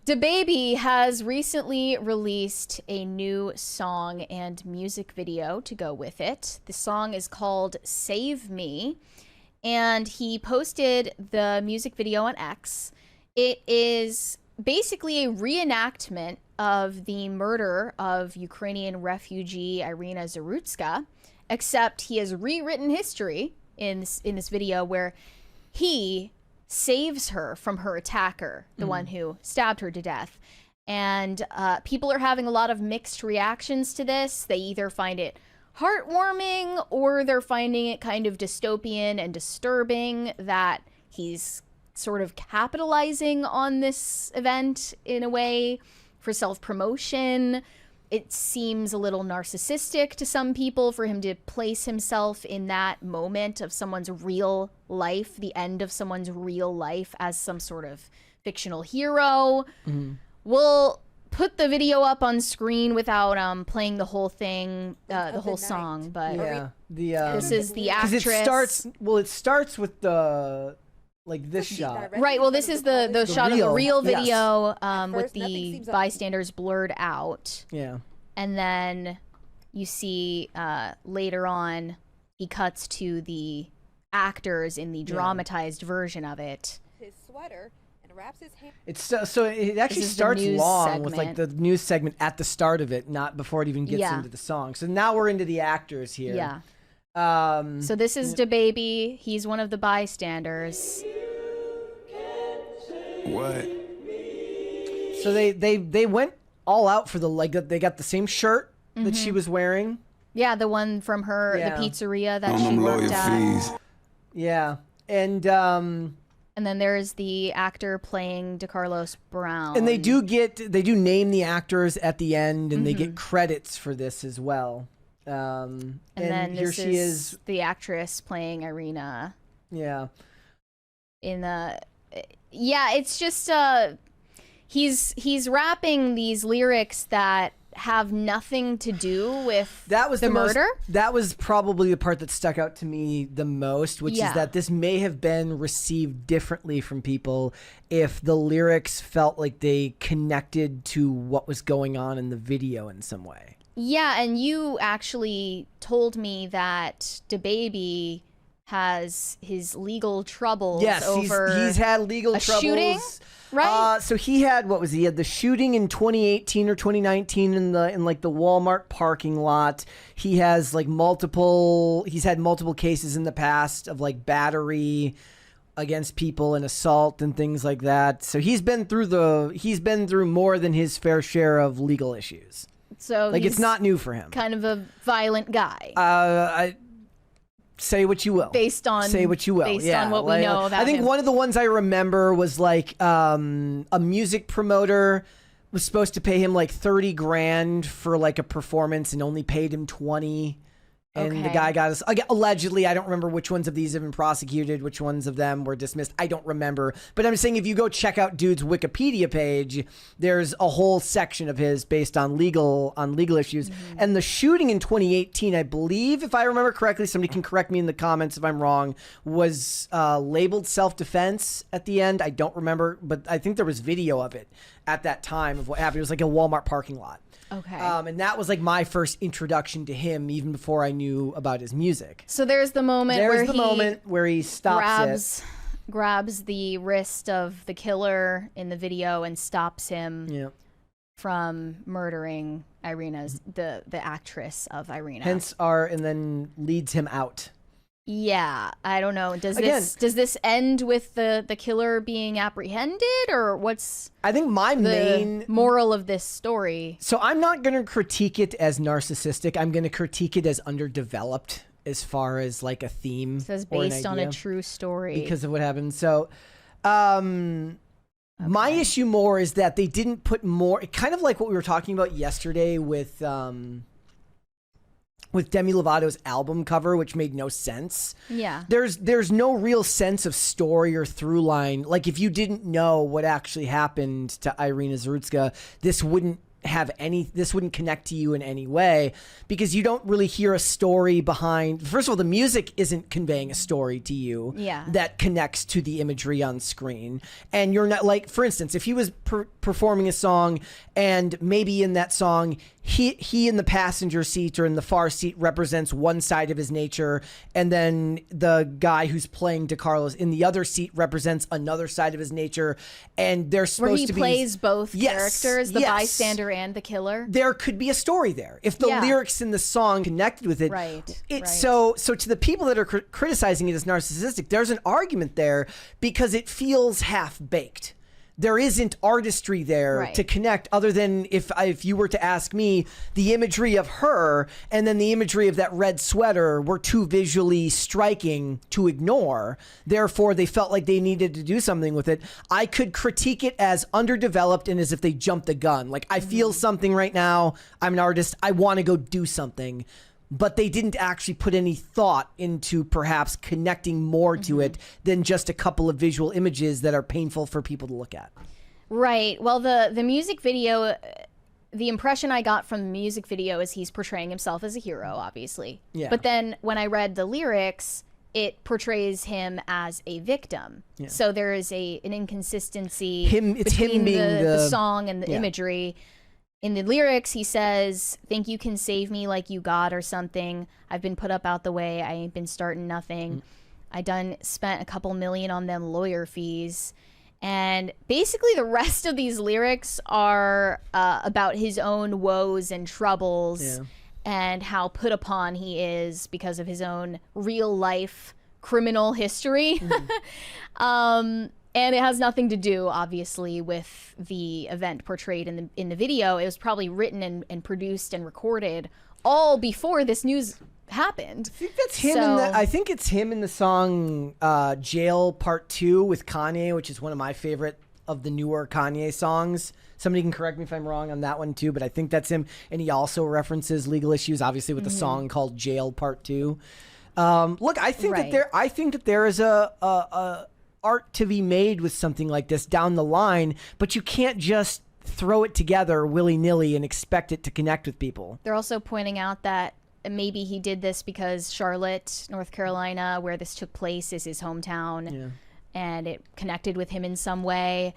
DaBaby has recently released a new song and music video to go with it. The song is called Save Me, and he posted the music video on X. It is basically a reenactment of the murder of Ukrainian refugee Iryna Zarutska, except he has rewritten history in this video where he saves her from her attacker, the one who stabbed her to death. And people are having a lot of mixed reactions to this. They either find it heartwarming or they're finding it kind of dystopian and disturbing that he's sort of capitalizing on this event in a way for self-promotion. It seems a little narcissistic to some people for him to place himself in that moment of someone's real life, the end of someone's real life, as some sort of fictional hero. We'll put the video up on screen without playing the whole thing, the whole song, but this is the actress. It starts with the this shot. Right, well, this is the shot of the real video with the bystanders blurred out. Yeah. And then you see later on, he cuts to the actors in the dramatized version of it. His sweater and wraps his hand. It's so it actually starts long with like the news segment at the start of it, not before it even gets into the song. So now we're into the actors here. Yeah. So this is DaBaby. He's one of the bystanders. What? So they went all out for they got the same shirt that she was wearing. Yeah, the one from her the pizzeria that she worked at. Yeah, and then there's the actor playing DeCarlos Brown. And they do name the actors at the end, and they get credits for this as well. And then here she is the actress playing Iryna. Yeah. It's just he's rapping these lyrics that have nothing to do with the murder. That was probably the part that stuck out to me the most, which is that this may have been received differently from people if the lyrics felt like they connected to what was going on in the video in some way. Yeah, and you actually told me that DaBaby has his legal troubles. Yes, over he's had legal troubles. Shooting, right? So he had he had the shooting in 2018 or 2019 in the Walmart parking lot. He has he's had multiple cases in the past of battery against people and assault and things like that. So he's been through more than his fair share of legal issues. So it's not new for him. Kind of a violent guy. Say what you will. Based on what we know about I think him. One of the ones I remember was a music promoter was supposed to pay him $30 grand for a performance and only paid him 20. And the guy got us allegedly. I don't remember which ones of these have been prosecuted, which ones of them were dismissed. I don't remember. But I'm saying if you go check out dude's Wikipedia page, there's a whole section of his based on legal issues. And the shooting in 2018, I believe, if I remember correctly, somebody can correct me in the comments if I'm wrong, was labeled self-defense at the end. I don't remember, but I think there was video of it at that time of what happened. It was a Walmart parking lot. Okay. And that was my first introduction to him, even before I knew about his music. So there's the moment where he stops grabs the wrist of the killer in the video and stops him from murdering Iryna's the actress of Iryna. And then leads him out. Yeah, I don't know. Does this end with the killer being apprehended, or what's I think my main moral of this story? So I'm not going to critique it as narcissistic. I'm going to critique it as underdeveloped as far as a theme. It says based on a true story because of what happened. So my issue more is that they didn't put more, kind of like what we were talking about yesterday with Demi Lovato's album cover, which made no sense. Yeah. There's no real sense of story or through line. If you didn't know what actually happened to Iryna Zarutska, this wouldn't this wouldn't connect to you in any way, because you don't really hear a story behind. First of all, the music isn't conveying a story to you that connects to the imagery on screen. And you're not, like, for instance, if he was performing a song and maybe in that song he in the passenger seat or in the far seat represents one side of his nature, and then the guy who's playing DeCarlos in the other seat represents another side of his nature, and they're supposed to be, where he plays both characters, the bystander and the killer. There could be a story there if the lyrics in the song connected with it. So to the people that are criticizing it as narcissistic, there's an argument there because it feels half-baked. There isn't artistry there to connect, other than if you were to ask me, the imagery of her and then the imagery of that red sweater were too visually striking to ignore. Therefore, they felt like they needed to do something with it. I could critique it as underdeveloped and as if they jumped the gun. Like, I feel something right now. I'm an artist. I want to go do something. But they didn't actually put any thought into perhaps connecting more to it than just a couple of visual images that are painful for people to look at. Right. Well, the music video, the impression I got from the music video is he's portraying himself as a hero, obviously. Yeah. But then when I read the lyrics, it portrays him as a victim. Yeah. So there is an inconsistency between the song and the imagery. In the lyrics, he says, "Think you can save me like you God or something. I've been put up out the way. I ain't been starting nothing. I spent a couple million on them lawyer fees." And basically the rest of these lyrics are about his own woes and troubles and how put upon he is because of his own real life criminal history. And it has nothing to do, obviously, with the event portrayed in the video. It was probably written and produced and recorded all before this news happened. I think that's him. I think it's him in the song "Jail Part 2" with Kanye, which is one of my favorite of the newer Kanye songs. Somebody can correct me if I'm wrong on that one too, but I think that's him. And he also references legal issues, obviously, with the song called "Jail Part 2." Look, I think that there is a art to be made with something like this down the line, but you can't just throw it together willy-nilly and expect it to connect with people. They're also pointing out that maybe he did this because Charlotte, North Carolina, where this took place, is his hometown, and it connected with him in some way.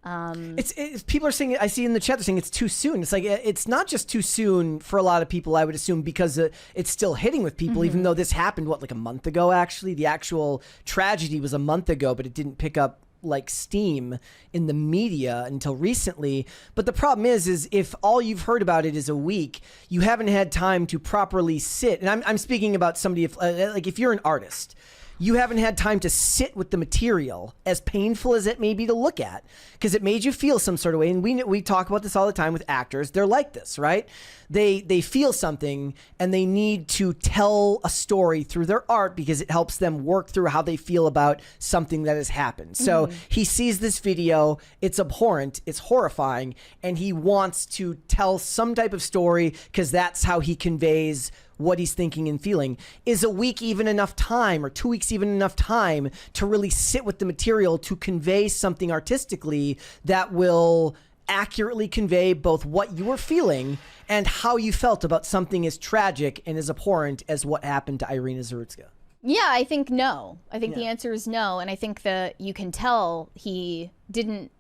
It's people are saying, I see in the chat, they're saying it's too soon. It's like, it's not just too soon for a lot of people, I would assume, because it's still hitting with people, even though this happened, like a month ago, actually. The actual tragedy was a month ago, but it didn't pick up like steam in the media until recently. But the problem is if all you've heard about it is a week, you haven't had time to properly sit. And I'm speaking about somebody, if you're an artist, you haven't had time to sit with the material, as painful as it may be to look at, because it made you feel some sort of way. And we talk about this all the time with actors. They're like this, right? They feel something and they need to tell a story through their art because it helps them work through how they feel about something that has happened. So he sees this video, it's abhorrent, it's horrifying, and he wants to tell some type of story because that's how he conveys what he's thinking and feeling. Is a week even enough time, or 2 weeks even enough time to really sit with the material to convey something artistically that will accurately convey both what you were feeling and how you felt about something as tragic and as abhorrent as what happened to Iryna Zarutska? Yeah, I think no. I think the answer is no. And I think that you can tell he didn't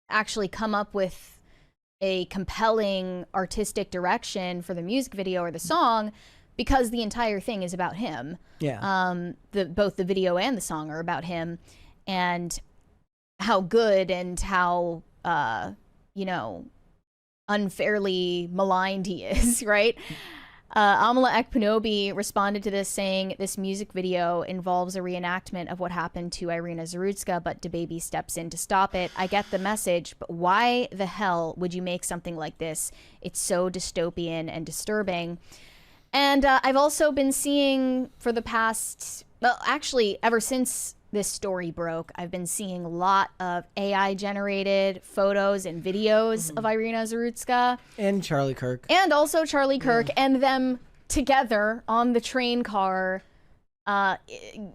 actually come up with a compelling artistic direction for the music video or the song because the entire thing is about him. Both the video and the song are about him and how good and how unfairly maligned he is, right? Amala Ekpunobi responded to this saying, "This music video involves a reenactment of what happened to Iryna Zarutska, but DaBaby steps in to stop it. I get the message, but why the hell would you make something like this? It's so dystopian and disturbing." And I've also been seeing for the past, well, actually, ever since this story broke, I've been seeing a lot of AI-generated photos and videos of Iryna Zarutska. And Charlie Kirk. And also Charlie Kirk, and them together on the train car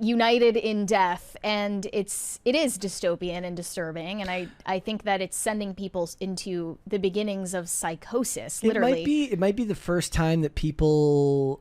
united in death, and it is dystopian and disturbing, and I think that it's sending people into the beginnings of psychosis, literally. It might be the first time that people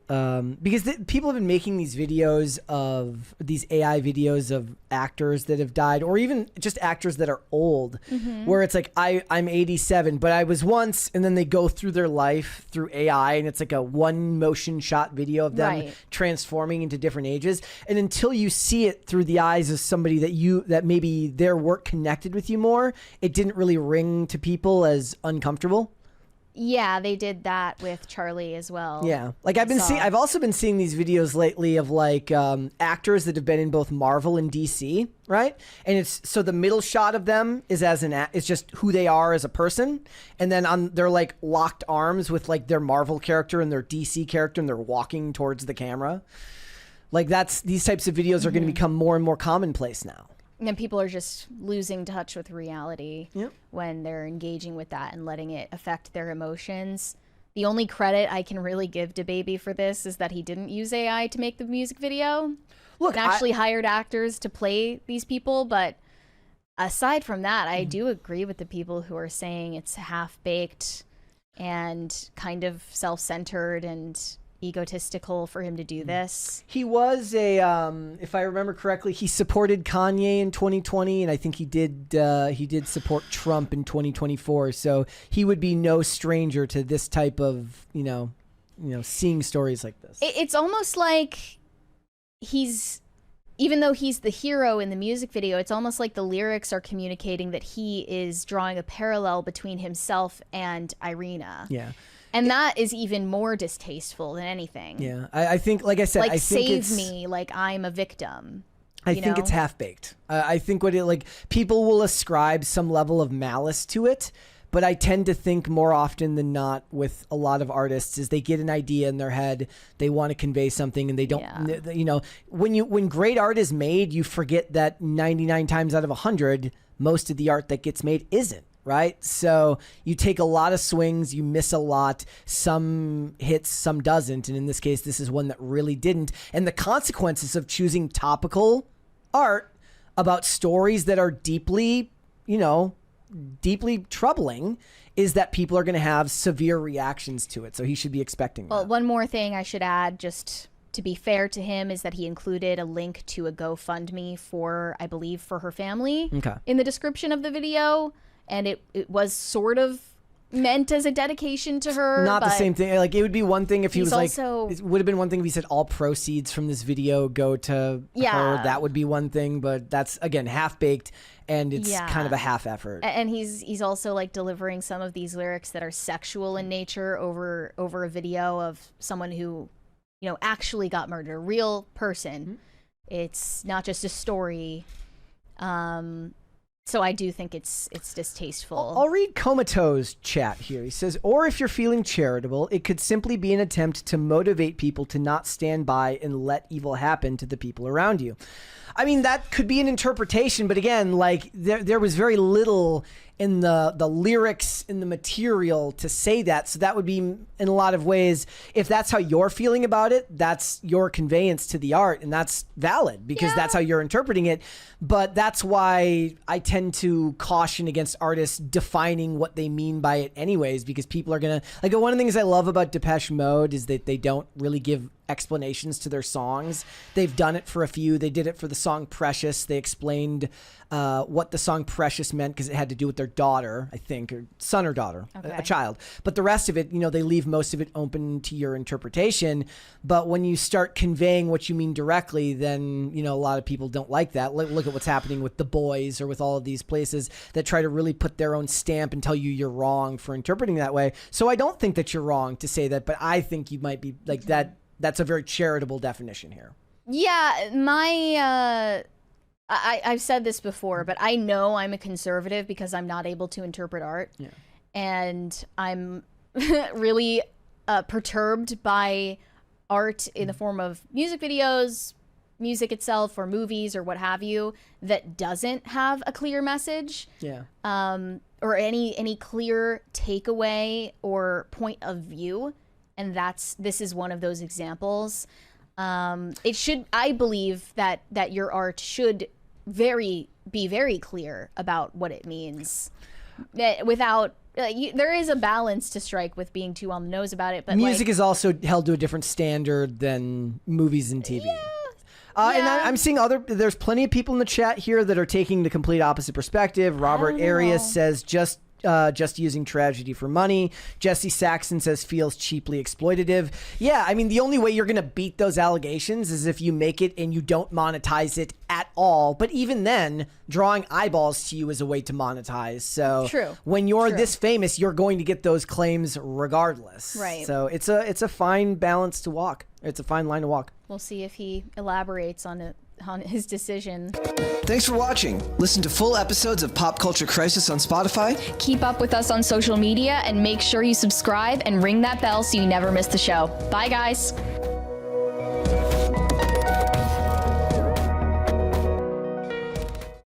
because people have been making these videos of these AI videos of actors that have died, or even just actors that are old, where it's like I'm 87 but I was once, and then they go through their life through AI, and it's like a one motion shot video of them transforming into different ages. And until you see it through the eyes of somebody that maybe their work connected with you more, it didn't really ring to people as uncomfortable. Yeah, they did that with Charlie as well. Yeah, like I've also been seeing these videos lately of like actors that have been in both Marvel and DC, right? And it's so the middle shot of them is it's just who they are as a person, and then on they're like locked arms with like their Marvel character and their DC character, and they're walking towards the camera. Like these types of videos are going to become more and more commonplace now. And people are just losing touch with reality when they're engaging with that and letting it affect their emotions. The only credit I can really give DaBaby for this is that he didn't use AI to make the music video. Look, and actually hired actors to play these people. But aside from that, I do agree with the people who are saying it's half-baked and kind of self-centered and egotistical for him to do this. He was if I remember correctly, he supported Kanye in 2020, and I think he did support Trump in 2024. So he would be no stranger to this type of seeing stories like this. It's almost like even though he's the hero in the music video, it's almost like the lyrics are communicating that he is drawing a parallel between himself and Iryna. Yeah. And that is even more distasteful than anything. Yeah, I think, like I said, like I think save me, like I'm a victim. I think it's half-baked. I think people will ascribe some level of malice to it, but I tend to think more often than not with a lot of artists is they get an idea in their head, they want to convey something, and they don't, when great art is made, you forget that 99 times out of 100, most of the art that gets made isn't. Right? So you take a lot of swings, you miss a lot, some hits, some doesn't. And in this case, this is one that really didn't. And the consequences of choosing topical art about stories that are deeply troubling is that people are going to have severe reactions to it. So he should be expecting that. Well, one more thing I should add, just to be fair to him, is that he included a link to a GoFundMe I believe for her family in the description of the video. And it was sort of meant as a dedication to her. Not the same thing. Like, it would be one thing if he was it would have been one thing if he said all proceeds from this video go to her. That would be one thing. But that's, again, half-baked, and it's kind of a half effort. And he's also like delivering some of these lyrics that are sexual in nature over a video of someone who, actually got murdered, a real person. It's not just a story. So I do think it's distasteful. I'll read Komato's chat here. He says, or if you're feeling charitable, it could simply be an attempt to motivate people to not stand by and let evil happen to the people around you. I mean, that could be an interpretation, but again, like there was very little in the lyrics, in the material to say that. So that would be, in a lot of ways, if that's how you're feeling about it, that's your conveyance to the art, and that's valid because that's how you're interpreting it. But that's why I tend to caution against artists defining what they mean by it anyways, because people are going to, like, one of the things I love about Depeche Mode is that they don't really give explanations to their songs. They've done it for a few. They did it for the song Precious. They explained what the song Precious meant because it had to do with their daughter, I think, or son or daughter, a child. But the rest of it, they leave most of it open to your interpretation. But when you start conveying what you mean directly, then, a lot of people don't like that. Look at what's happening with The Boys or with all of these places that try to really put their own stamp and tell you you're wrong for interpreting that way. So I don't think that you're wrong to say that, but I think you might be like that. That's a very charitable definition here. Yeah, I've said this before, but I know I'm a conservative because I'm not able to interpret art. Yeah. And I'm really perturbed by art in the form of music videos, music itself, or movies, or what have you, that doesn't have a clear message. Yeah. Or any clear takeaway or point of view. And this is one of those examples. I believe that your art should be very clear about what it means, without. There is a balance to strike with being too on the nose about it, but music is also held to a different standard than movies and TV. And I'm seeing there's plenty of people in the chat here that are taking the complete opposite perspective. Robert Arias says just using tragedy for money. Jesse Saxon says feels cheaply exploitative. Yeah, I mean, the only way you're going to beat those allegations is if you make it and you don't monetize it at all. But even then, drawing eyeballs to you is a way to monetize. So when you're this famous, you're going to get those claims regardless. Right. So it's a fine balance to walk. It's a fine line to walk. We'll see if he elaborates on his decision. Thanks for watching. Listen to full episodes of Pop Culture Crisis on Spotify. Keep up with us on social media and make sure you subscribe and ring that bell so you never miss the show. Bye, guys.